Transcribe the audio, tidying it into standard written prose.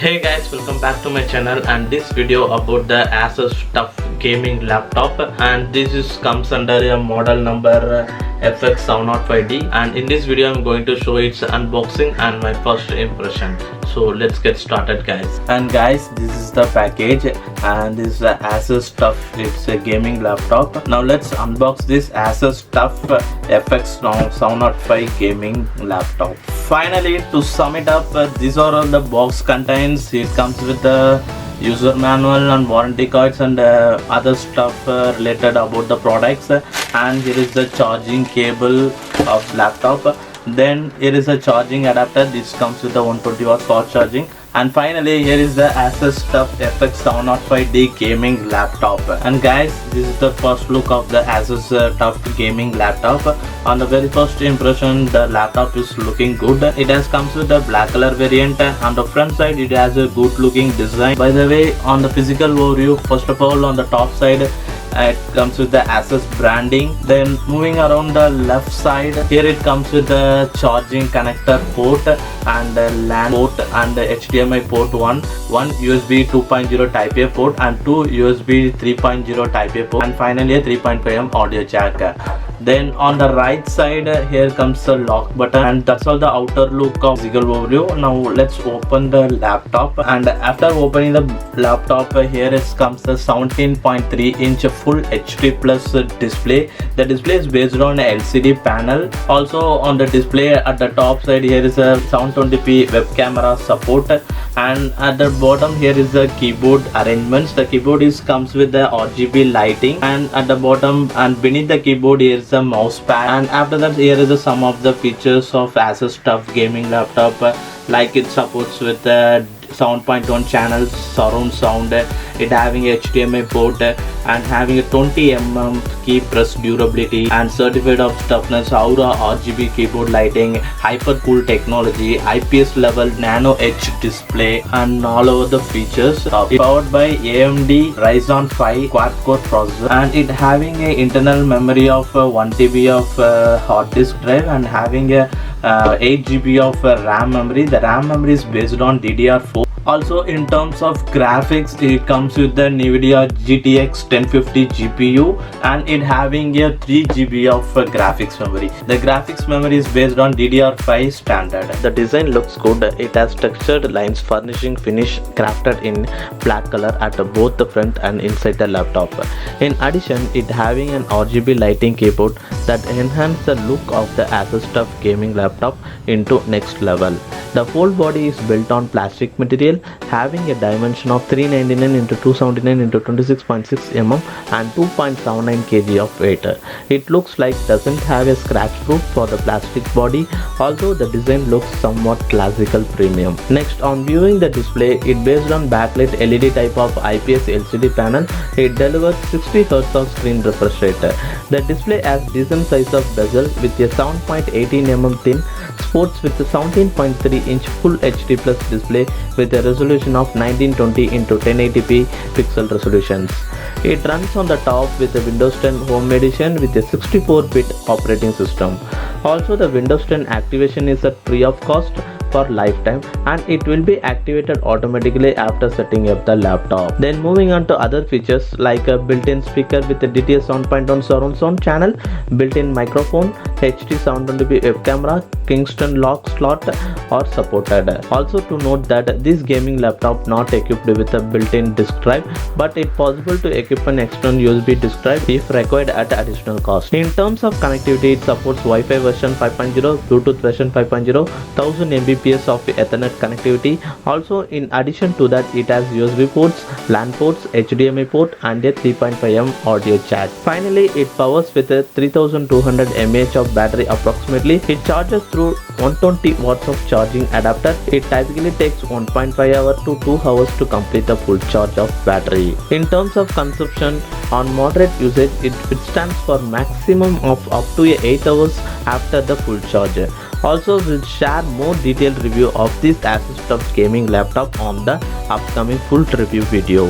Hey guys, welcome back to my channel and this video about the ASUS TUF Gaming Laptop, and comes under a model number FX705D, and in this video I'm going to show its unboxing and my first impression. So let's get started guys. And guys, this is the package and this is the ASUS TUF. It's a gaming laptop. Now let's unbox this ASUS TUF FX705 gaming laptop. Finally, to sum it up, these are all the box contains. It comes with the user manual and warranty cards and other stuff related about the products, and here is the charging cable of laptop. Then here is a charging adapter. This comes with the 120 watt fast charging. And finally, here is the ASUS TUF FX705D gaming laptop. And guys, this is the first look of the ASUS TUF gaming laptop. On the very first impression, the laptop is looking good. It comes with the black color variant. On the front side, it has a good looking design. By the way, on the physical overview, first of all, on the top side, it comes with the ASUS branding. Then moving around the left side, here it comes with the charging connector port and the LAN port and the HDMI port, one USB 2.0 Type A port and two USB 3.0 Type A port, and finally a 3.5mm audio jack. Then on the right side, here comes the lock button, and that's all the outer look of physical overview. Now let's open the laptop, and after opening the laptop, here comes the 17.3-inch full HD plus display. The display is based on a LCD panel. Also on the display at the top side, here is a 720p web camera support, and at the bottom here is the keyboard arrangements. The keyboard comes with the RGB lighting, and at the bottom and beneath the keyboard here is a mouse pad. And after that, here is some of the features of ASUS TUF gaming laptop, like it supports with 7.1 channels surround sound, it having HDMI port, and having a 20mm key press durability, and certified of toughness, Aura RGB keyboard lighting, hypercool technology, IPS level nano edge display, and all over the features. It's powered by AMD Ryzen 5 quad-core processor, and it having a internal memory of 1 TB of hard disk drive, and having a 8 GB of RAM memory. The RAM memory is based on DDR4. Also in terms of graphics, it comes with the Nvidia Gtx 1050 GPU, and it having a 3 GB of graphics memory. The graphics memory is based on DDR5 standard. The design looks good. It has textured lines, furnishing finish crafted in black color at both the front and inside the laptop. In addition, it having an RGB lighting keyboard that enhance the look of the ASUS TUF gaming laptop into next level. The whole body is built on plastic material, having a dimension of 399 x 279 x 26.6 mm and 2.79 kg of weight. It looks like doesn't have a scratch proof for the plastic body, although the design looks somewhat classical premium. Next, on viewing the display, it based on backlit LED type of IPS LCD panel. It delivers 60 Hz of screen refresh rate. The display has decent size of bezel with a 7.18 mm thin, sports with a 17.3-inch full HD plus display with a resolution of 1920 x 1080p pixel resolutions. It runs on the top with a Windows 10 Home Edition with a 64-bit operating system. Also, the Windows 10 activation is at free of cost for lifetime, and it will be activated automatically after setting up the laptop. Then moving on to other features like a built-in speaker with a DTS 7.1 surround sound channel, built-in microphone, HD 720p web camera, Kingston lock slot are supported. Also to note that this gaming laptop not equipped with a built-in disk drive, but it possible to equip an external USB disk drive if required at additional cost. In terms of connectivity, it supports Wi-Fi version 5.0, Bluetooth version 5.0, 1000 Mbps of Ethernet connectivity. Also in addition to that, it has USB ports, LAN ports, HDMI port, and a 3.5mm audio jack. Finally, it powers with a 3200 mAh of battery approximately. It charges through 120 watts of charging adapter. It typically takes 1.5 hours to 2 hours to complete the full charge of battery. In terms of consumption, on moderate usage, it stands for maximum of up to 8 hours after the full charge. Also, we'll share more detailed review of this ASUS TUF gaming laptop on the upcoming full review video.